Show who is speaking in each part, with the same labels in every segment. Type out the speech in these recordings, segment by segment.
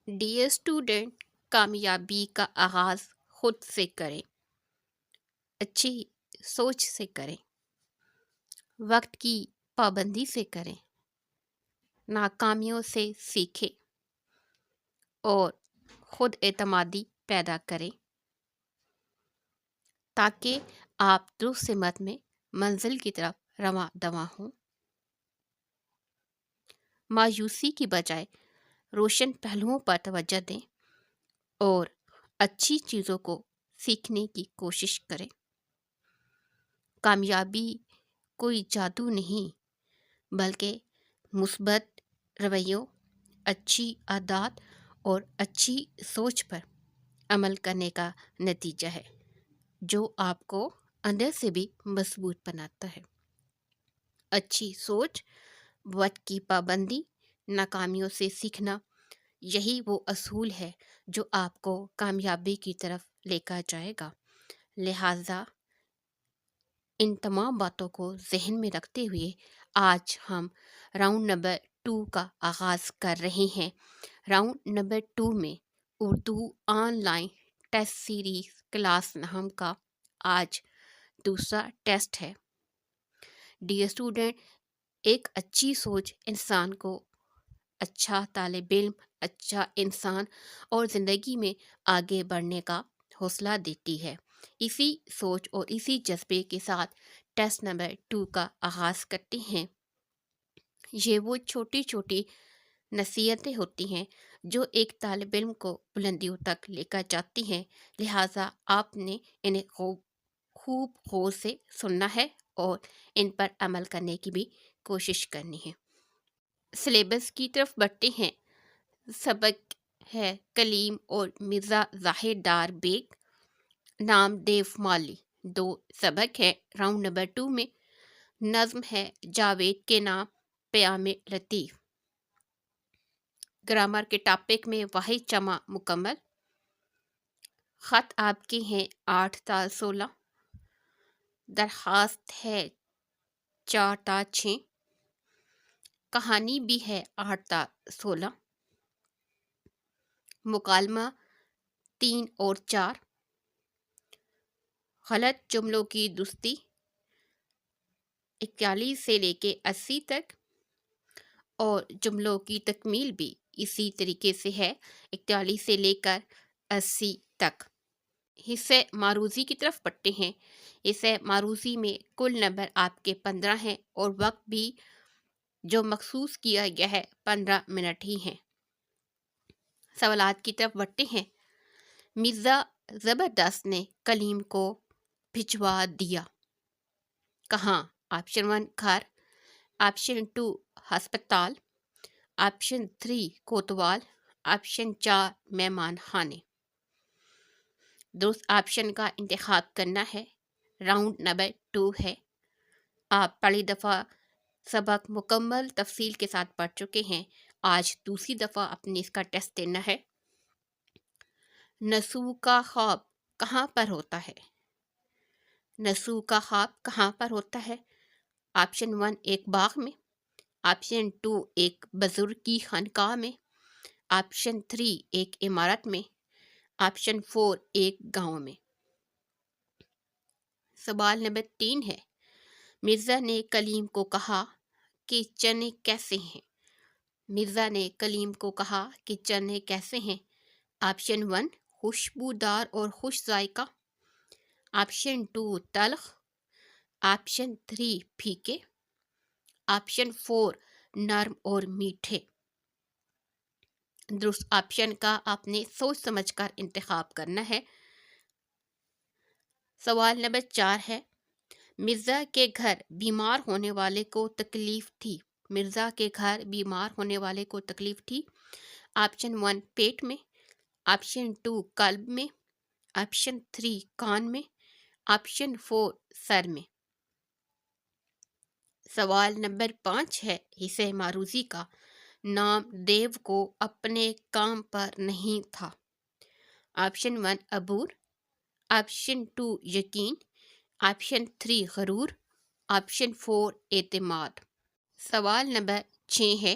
Speaker 1: Dear student, کامیابی کا آغاز خود سے کریں، اچھی سوچ سے کریں، وقت کی پابندی سے کریں، ناکامیوں سے سیکھیں اور خود اعتمادی پیدا کریں تاکہ آپ درست سمت میں منزل کی طرف رواں دواں ہوں۔ مایوسی کی بجائے روشن پہلوؤں پر توجہ دیں اور اچھی چیزوں کو سیکھنے کی کوشش کریں۔ کامیابی کوئی جادو نہیں بلکہ مثبت رویوں، اچھی عادات اور اچھی سوچ پر عمل کرنے کا نتیجہ ہے جو آپ کو اندر سے بھی مضبوط بناتا ہے۔ اچھی سوچ، وقت کی پابندی، ناکامیوں سے سیکھنا، یہی وہ اصول ہے جو آپ کو کامیابی کی طرف لے کر جائے گا۔ لہٰذا ان تمام باتوں کو ذہن میں رکھتے ہوئے آج ہم راؤنڈ نمبر 2 کا آغاز کر رہے ہیں۔ راؤنڈ نمبر 2 میں Urdu on line test series class نام کا آج دوسرا ٹیسٹ ہے۔ ڈیئر اسٹوڈنٹ، ایک اچھی سوچ انسان کو اچھا طالب علم، اچھا انسان اور زندگی میں آگے بڑھنے کا حوصلہ دیتی ہے۔ اسی سوچ اور اسی جذبے کے ساتھ ٹیسٹ نمبر 2 کا آغاز کرتے ہیں۔ یہ وہ چھوٹی چھوٹی نصیحتیں ہوتی ہیں جو ایک طالب علم کو بلندیوں تک لے کر جاتی ہیں، لہٰذا آپ نے انہیں خوب غور سے سننا ہے اور ان پر عمل کرنے کی بھی کوشش کرنی ہے۔ سلیبس کی طرف بڑھتے ہیں۔ سبق ہے کلیم اور مرزا ظاہر ڈار بیگ، نام دیو مالی۔ 2 سبق ہے راؤنڈ نمبر 2 میں۔ نظم ہے جاوید کے نام پیام لطیف۔ گرامر کے ٹاپک میں واحد جمع مکمل۔ خط آپ کے ہیں 8 تا 16۔ درخواست ہے 4 تا 6۔ کہانی بھی ہے 8 تا 16۔ مکالمہ 3 اور 4۔ غلط جملوں کی درستی 41 سے لے کے 80 تک، اور جملوں کی تکمیل بھی اسی طریقے سے ہے، 41 سے لے کر 80 تک۔ حصہ معروضی کی طرف بڑھتے ہیں۔ حصہ معروضی میں کل نمبر آپ کے 15 ہیں اور وقت بھی جو مخصوص کیا گیا ہے 15 منٹ ہی ہیں۔ سوالات کی طرف بڑھتے ہیں۔ مرزا زبردست نے کلیم کو بھجوا دیا۔ کہاں؟ آپشن 1 گھر، آپشن 2 ہسپتال، آپشن 3 کوتوال، آپشن 4 مہمان خانے۔ درست آپشن کا انتخاب کرنا ہے۔ راؤنڈ نمبر 2 ہے۔ آپ پہلی دفعہ سبق مکمل تفصیل کے ساتھ پڑھ چکے ہیں، آج دوسری دفعہ اپنے اس کا ٹیسٹ دینا ہے۔ نسو کا خواب کہاں پر ہوتا ہے؟ نسو کا خواب کہاں پر ہوتا ہے؟ آپشن 1 ایک باغ میں، آپشن 2 ایک بزرگ کی خانقاہ میں، آپشن 3 ایک عمارت میں، آپشن 4 ایک گاؤں میں۔ سوال نمبر 3 ہے۔ مرزا نے کلیم کو کہا کہ چنے کیسے ہیں؟ مرزا نے کلیم کو کہا کہ چنے کیسے ہیں؟ آپشن 1 خوشبودار اور خوش ذائقہ، آپشن 2 تلخ، آپشن 3 پھیکے، آپشن 4 نرم اور میٹھے۔ درست آپشن کا آپ نے سوچ سمجھ کر انتخاب کرنا ہے۔ سوال نمبر 4 ہے۔ مرزا کے گھر بیمار ہونے والے کو تکلیف تھی۔ مرزا کے گھر بیمار ہونے والے کو تکلیف تھی۔ آپشن 1 پیٹ میں، آپشن 2 قلب میں، آپشن 3 کان میں، آپشن 4 سر میں۔ سوال نمبر 5 ہے حصہ معروضی کا۔ نام دیو کو اپنے کام پر نہیں تھا۔ آپشن 1 عبور، آپشن 2 یقین، آپشن 3 غرور، آپشن 4 اعتماد۔ سوال نمبر 6 ہے۔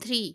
Speaker 1: 3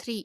Speaker 1: 3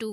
Speaker 1: 2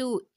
Speaker 1: 2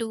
Speaker 1: 2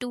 Speaker 1: 2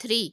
Speaker 1: 3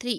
Speaker 1: 3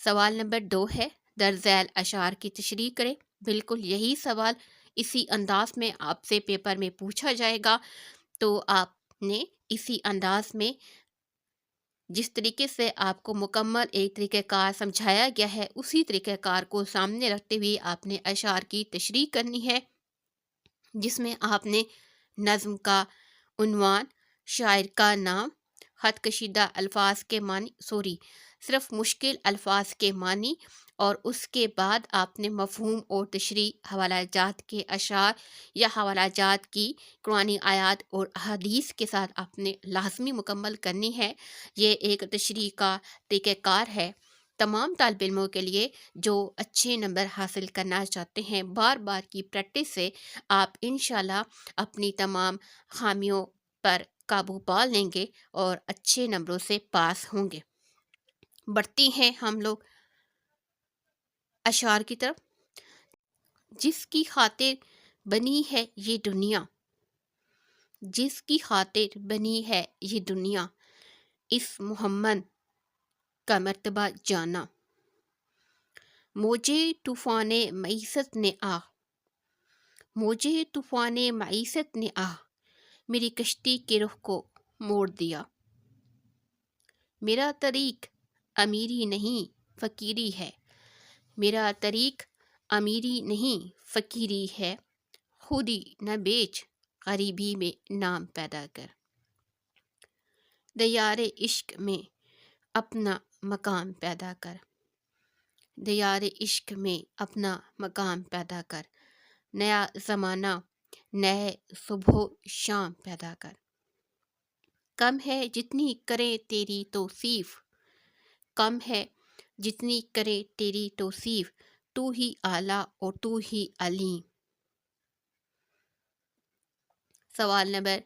Speaker 1: سوال نمبر 2 ہے، درج ذیل اشعار کی تشریح کریں۔ بالکل یہی سوال اسی انداز میں آپ سے پیپر میں پوچھا جائے گا، تو آپ نے اسی انداز میں جس طریقے سے آپ کو مکمل ایک طریقہ کار سمجھایا گیا ہے، اسی طریقہ کار کو سامنے رکھتے ہوئے آپ نے اشعار کی تشریح کرنی ہے، جس میں آپ نے نظم کا عنوان، شاعر کا نام، خط کشیدہ الفاظ کے معنی، صرف مشکل الفاظ کے معنی، اور اس کے بعد آپ نے مفہوم اور تشریح حوالہ جات کے اشعار یا حوالہ جات کی قرآنی آیات اور احادیث کے ساتھ آپ نے لازمی مکمل کرنی ہے۔ یہ ایک تشریح کا طریقہ کار ہے تمام طالب علموں کے لیے جو اچھے نمبر حاصل کرنا چاہتے ہیں۔ بار بار کی پریکٹس سے آپ انشاءاللہ اپنی تمام خامیوں پر قابو پا لیں گے اور اچھے نمبروں سے پاس ہوں گے۔ بڑھتی ہیں ہم لوگ اشعار کی طرف۔ جس کی خاطر بنی ہے یہ دنیا، جس کی خاطر بنی ہے یہ دنیا، اس محمد کا مرتبہ جانا، موجے طوفان معیشت نے موجے طوفان معیشت نے میری کشتی کے رخ کو موڑ دیا۔ میرا طریق امیری نہیں فقیری ہے، میرا طریق امیری نہیں فقیری ہے، خودی نہ بیچ غریبی میں نام پیدا کر، دیار عشق میں اپنا مقام پیدا کر، دیار عشق میں اپنا مقام پیدا کر، نیا زمانہ نئے صبح و شام پیدا کر۔ کم ہے جتنی کرے تیری توصیف، کم ہے جتنی کرے تیری توصیف، تو ہی اعلیٰ اور تو ہی علیم۔ سوال نمبر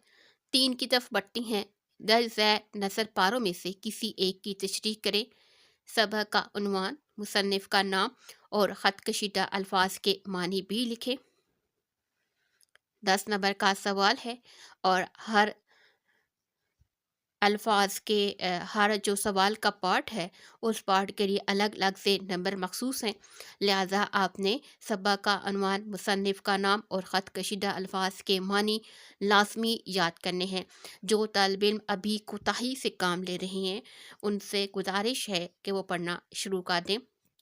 Speaker 1: 3 کی طرف بڑھتی ہیں۔ درج ذیل نثر پاروں میں سے کسی ایک کی تشریح کریں۔ سبق کا عنوان، مصنف کا نام اور خط کشیدہ الفاظ کے معنی بھی لکھیں۔ 10 نمبر کا سوال ہے اور ہر الفاظ کے ہر جو سوال کا پارٹ ہے اس پارٹ کے لیے الگ الگ سے نمبر مخصوص ہیں، لہٰذا آپ نے سبق کا عنوان، مصنف کا نام اور خط کشیدہ الفاظ کے معنی لازمی یاد کرنے ہیں۔ جو طالب علم ابھی کوتاہی سے کام لے رہے ہیں ان سے گزارش ہے کہ وہ پڑھنا شروع کر دیں۔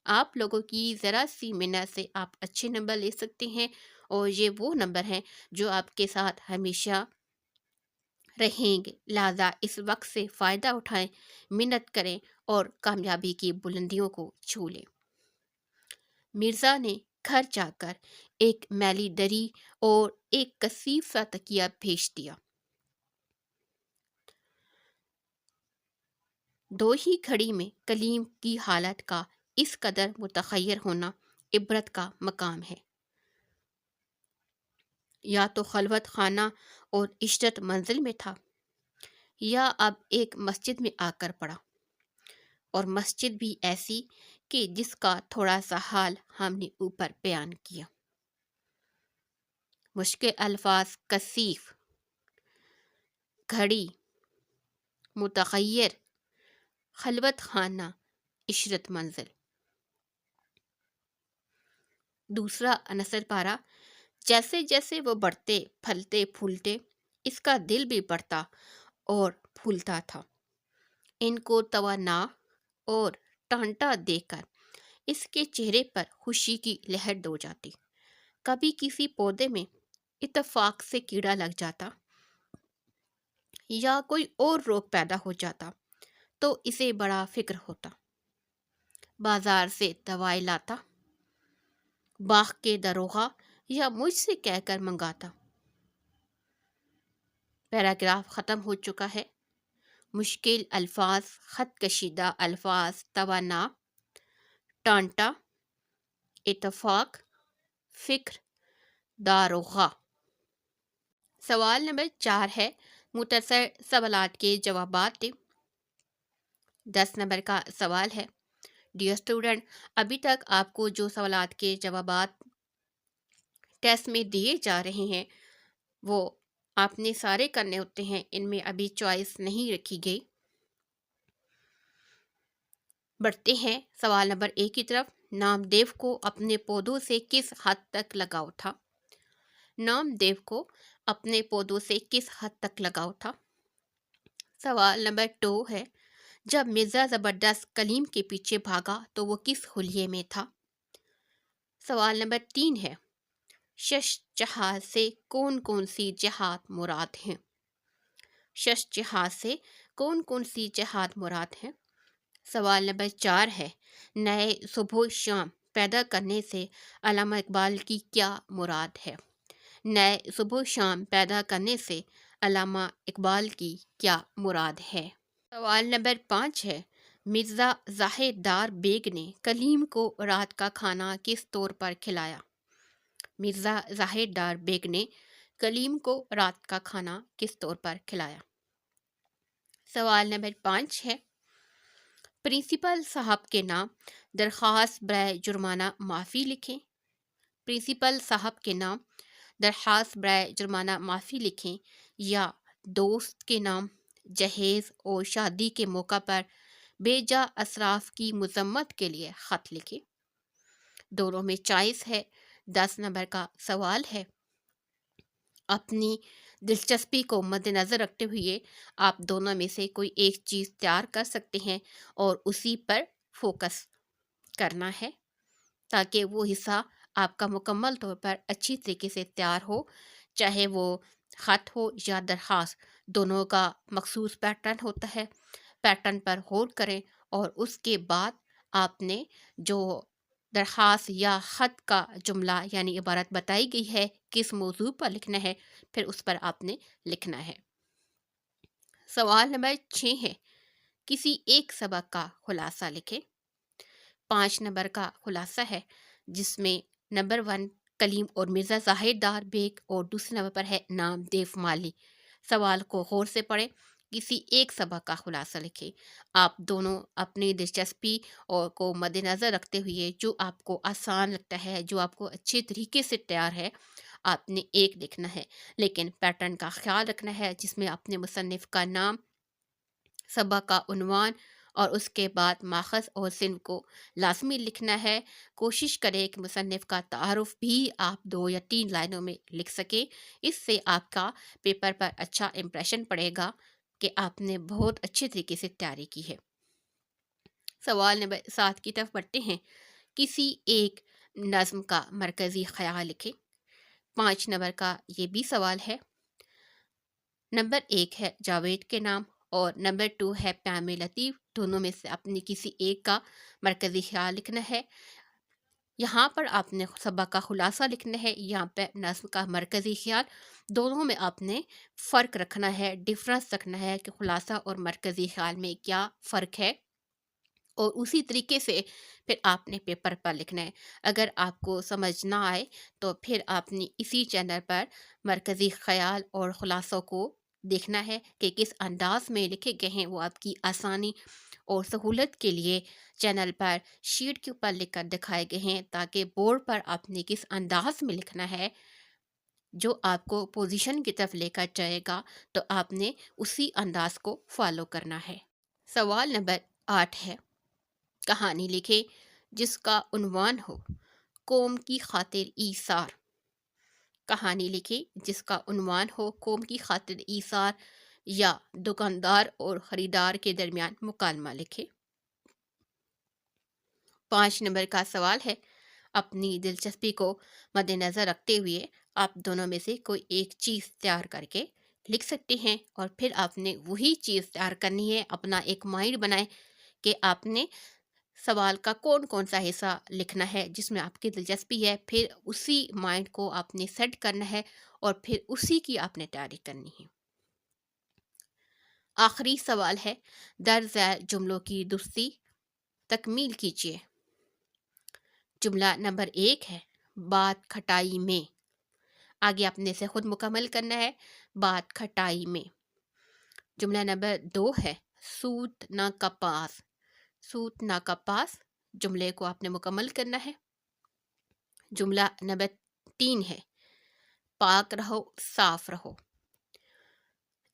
Speaker 1: آپ لوگوں کی ذرا سی محنت سے آپ اچھے نمبر لے سکتے ہیں، اور یہ وہ نمبر ہیں جو آپ کے ساتھ ہمیشہ رہیں گے، لہٰذا اس وقت سے فائدہ اٹھائیں، محنت کریں اور کامیابی کی بلندیوں کو چھو لیں۔ مرزا نے گھر جا کر ایک میلی دری اور ایک کثیف سا تکیہ بھیج دیا۔ دو ہی گھڑی میں کلیم کی حالت کا اس قدر متغیر ہونا عبرت کا مقام ہے۔ یا تو خلوت خانہ اور عشرت منزل میں تھا، یا اب ایک مسجد میں آ کر پڑا، اور مسجد بھی ایسی کہ جس کا تھوڑا سا حال ہم نے اوپر بیان کیا۔ مشکل الفاظ، کثیف، گھڑی، متغیر، خلوت خانہ، عشرت منزل۔ دوسرا نثر پارہ، جیسے جیسے وہ بڑھتے پھلتے پھولتے اس کا دل بھی بڑھتا اور پھولتا تھا۔ ان کو توانا اور ٹانٹا دیکھ کر اس کے چہرے پر خوشی کی لہر دوڑ جاتی۔ کبھی کسی پودے میں اتفاق سے کیڑا لگ جاتا یا کوئی اور روگ پیدا ہو جاتا تو اسے بڑا فکر ہوتا، بازار سے دوائی لاتا، باغ کے دروغہ یا مجھ سے کہہ کر منگاتا۔ پیراگراف ختم ہو چکا ہے۔ مشکل الفاظ، خط کشیدہ الفاظ، توانا، ٹانٹا، اتفاق، فکر، داروغہ۔ سوال نمبر 4 ہے، مختصر سوالات کے جوابات دیں۔ 10 نمبر کا سوال ہے، ڈیئر اسٹوڈنٹ، ابھی تک آپ کو جو سوالات کے جوابات ٹیسٹ میں دیے جا رہے ہیں وہ آپ نے سارے کرنے ہوتے ہیں، ان میں ابھی چوائس نہیں رکھی گئی۔ بڑھتے ہیں سوال نمبر 1 کی طرف۔ نام دیو کو اپنے پودوں سے کس حد تک لگاؤ تھا؟ نام دیو کو اپنے پودوں سے کس حد تک لگاؤ تھا؟ سوال نمبر 2 ہے، جب مرزا زبردست کلیم کے پیچھے بھاگا تو وہ کس حلیے میں تھا؟ سوال نمبر 3 ہے، شش جہاز سے کون کون سی جہاد مراد ہیں؟ شش جہاز سے کون کون سی جہاد مراد ہیں؟ سوال نمبر 4 ہے، نئے صبح و شام پیدا کرنے سے علامہ اقبال کی کیا مراد ہے؟ نئے صبح و شام پیدا کرنے سے علامہ اقبال کی کیا مراد ہے؟ سوال نمبر 5 ہے، مرزا ظاہر دار بیگ نے کلیم کو رات کا کھانا کس طور پر کھلایا؟ مرزا ظاہر دار بیگ نے کلیم کو رات کا کھانا کس طور پر کھلایا؟ سوال نمبر 5 ہے، پرنسپل صاحب کے نام درخواست برائے جرمانہ معافی لکھیں۔ پرنسپل صاحب کے نام درخواست برائے جرمانہ معافی لکھیں یا دوست کے نام جہیز اور شادی کے موقع پر بے جا اسراف کی مذمت کے لیے خط لکھیں۔ دونوں میں چوائس ہے۔ 10 نمبر کا سوال ہے، اپنی دلچسپی کو مد نظر رکھتے ہوئے آپ دونوں میں سے کوئی ایک چیز تیار کر سکتے ہیں اور اسی پر فوکس کرنا ہے تاکہ وہ حصہ آپ کا مکمل طور پر اچھی طریقے سے تیار ہو، چاہے وہ خط ہو یا درخواست، دونوں کا مخصوص پیٹرن ہوتا ہے۔ پیٹرن پر غور کریں اور اس کے بعد آپ نے جو درخواست یا خط کا جملہ یعنی عبارت بتائی گئی ہے کس موضوع پر لکھنا ہے، پھر اس پر آپ نے لکھنا ہے۔ سوال نمبر 6 ہے، کسی ایک سبق کا خلاصہ لکھیں۔ 5 نمبر کا خلاصہ ہے جس میں نمبر 1 کلیم اور مرزا ظاہر دار بیگ اور دوسرے نمبر پر ہے نام دیو مالی۔ سوال کو غور سے پڑھیں، کسی ایک سبق کا خلاصہ لکھیں۔ آپ دونوں اپنی دلچسپی اور کو مد نظر رکھتے ہوئے جو آپ کو آسان لگتا ہے، جو آپ کو اچھے طریقے سے تیار ہے، آپ نے ایک لکھنا ہے، لیکن پیٹرن کا خیال رکھنا ہے جس میں آپ نے مصنف کا نام، سبق کا عنوان اور اس کے بعد ماخذ اور صنف کو لازمی لکھنا ہے۔ کوشش کریں کہ مصنف کا تعارف بھی آپ 2 یا 3 لائنوں میں لکھ سکیں، اس سے آپ کا پیپر پر اچھا امپریشن پڑے گا کہ آپ نے بہت اچھے طریقے سے تیاری کی ہے۔ سوال نمبر 7 کی طرف بڑھتے ہیں، کسی ایک نظم کا مرکزی خیال لکھیں۔ 5 نمبر کا یہ بھی سوال ہے۔ نمبر 1 ہے جاوید کے نام اور نمبر 2 ہے پیام لطیف، دونوں میں سے اپنی کسی ایک کا مرکزی خیال لکھنا ہے۔ یہاں پر آپ نے سبق کا خلاصہ لکھنا ہے، یہاں پہ نظم کا مرکزی خیال، دونوں میں آپ نے فرق رکھنا ہے، ڈفرنس رکھنا ہے کہ خلاصہ اور مرکزی خیال میں کیا فرق ہے، اور اسی طریقے سے پھر آپ نے پیپر پر لکھنا ہے۔ اگر آپ کو سمجھ نہ آئے تو پھر آپ نے اسی چینل پر مرکزی خیال اور خلاصوں کو دیکھنا ہے کہ کس انداز میں لکھے گئے ہیں، وہ آپ کی آسانی اور سہولت کے لیے چینل پر شیٹ کے اوپر لکھ کر دکھائے گئے ہیں تاکہ بورڈ پر آپ نے کس انداز میں لکھنا ہے جو آپ کو پوزیشن کی طرف لے کر جائے گا، تو آپ نے اسی انداز کو فالو کرنا ہے۔ سوال نمبر 8 ہے، کہانی لکھیں جس کا عنوان ہو قوم کی خاطر ایثار۔ کہانی لکھیں جس کا عنوان ہو قوم کی خاطر ایثار یا دکاندار اور خریدار کے درمیان مکالمہ لکھیں۔ 5 نمبر کا سوال ہے، اپنی دلچسپی کو مد نظر رکھتے ہوئے آپ دونوں میں سے کوئی ایک چیز تیار کر کے لکھ سکتے ہیں اور پھر آپ نے وہی چیز تیار کرنی ہے۔ اپنا ایک مائنڈ بنائیں کہ آپ نے سوال کا کون کون سا حصہ لکھنا ہے جس میں آپ کی دلچسپی ہے، پھر اسی مائنڈ کو آپ نے سیٹ کرنا ہے اور پھر اسی کی آپ نے تیاری کرنی ہے۔ آخری سوال ہے، در ذیل جملوں کی درستی تکمیل کیجیے۔ جملہ نمبر 1 ہے، بات کھٹائی میں، آگے آپ نے اسے خود مکمل کرنا ہے، بات کھٹائی میں۔ جملہ نمبر 2 ہے، سوت نہ کپاس، سوت نہ کپاس، جملے کو آپ نے مکمل کرنا ہے۔ جملہ نمبر 3 ہے، پاک رہو صاف رہو،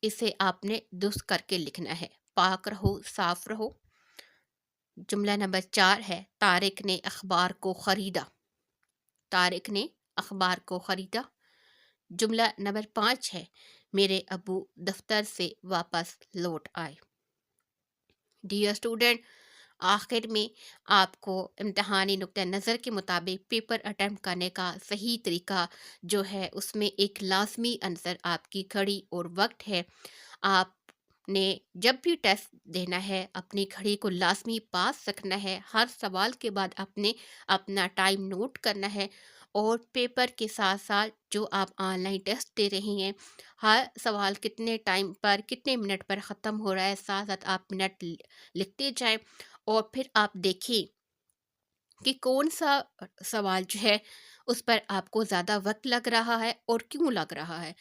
Speaker 1: اسے آپ نے درست کر کے لکھنا ہے، پاک رہو صاف رہو۔ جملہ نمبر 4 ہے طارق نے اخبار کو خریدا، طارق نے اخبار کو خریدا۔ جملہ نمبر 5 ہے میرے ابو دفتر سے واپس لوٹ آئے۔ ڈیئر اسٹوڈنٹ، آخر میں آپ کو امتحانی نقطہ نظر کے مطابق پیپر اٹیمپٹ کرنے کا صحیح طریقہ جو ہے اس میں ایک لازمی عنصر آپ کی گھڑی اور وقت ہے۔ آپ نے جب بھی ٹیسٹ دینا ہے اپنی گھڑی کو لازمی پاس رکھنا ہے، ہر سوال کے بعد اپنا ٹائم نوٹ کرنا ہے، اور پیپر کے ساتھ ساتھ جو آپ آن لائن ٹیسٹ دے رہی ہیں ہر سوال کتنے ٹائم پر کتنے منٹ پر ختم ہو رہا ہے، ساتھ ساتھ آپ منٹ لکھتے جائیں، اور پھر آپ دیکھیں کہ کون سا سوال جو ہے اس پر آپ کو زیادہ وقت لگ رہا ہے اور کیوں لگ رہا ہے۔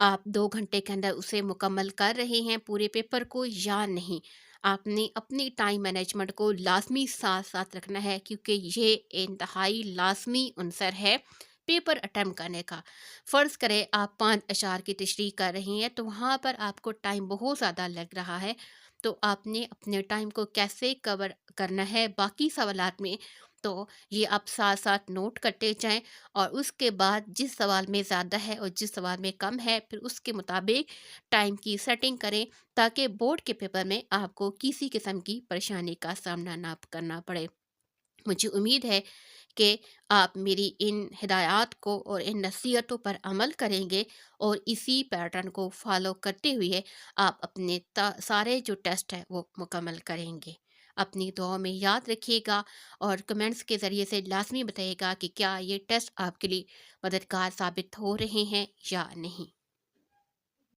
Speaker 1: آپ 2 گھنٹے کے اندر اسے مکمل کر رہے ہیں پورے پیپر کو یا نہیں۔ آپ نے اپنی ٹائم مینجمنٹ کو لازمی ساتھ ساتھ رکھنا ہے، کیونکہ یہ انتہائی لازمی عنصر ہے پیپر اٹیمپٹ کرنے کا۔ فرض کرے آپ 5 اشعار کی تشریح کر رہی ہیں تو وہاں پر آپ کو ٹائم بہت زیادہ لگ رہا ہے، تو آپ نے اپنے ٹائم کو کیسے کور کرنا ہے باقی سوالات میں، تو یہ آپ ساتھ ساتھ نوٹ کرتے جائیں، اور اس کے بعد جس سوال میں زیادہ ہے اور جس سوال میں کم ہے پھر اس کے مطابق ٹائم کی سیٹنگ کریں، تاکہ بورڈ کے پیپر میں آپ کو کسی قسم کی پریشانی کا سامنا نہ کرنا پڑے۔ مجھے امید ہے کہ آپ میری ان ہدایات کو اور ان نصیحتوں پر عمل کریں گے، اور اسی پیٹرن کو فالو کرتے ہوئے آپ اپنے سارے جو ٹیسٹ ہیں وہ مکمل کریں گے۔ اپنی دعاؤں میں یاد رکھیے گا، اور کمنٹس کے ذریعے سے لازمی بتائیے گا کہ کیا یہ ٹیسٹ آپ کے لیے مددگار ثابت ہو رہے ہیں یا نہیں۔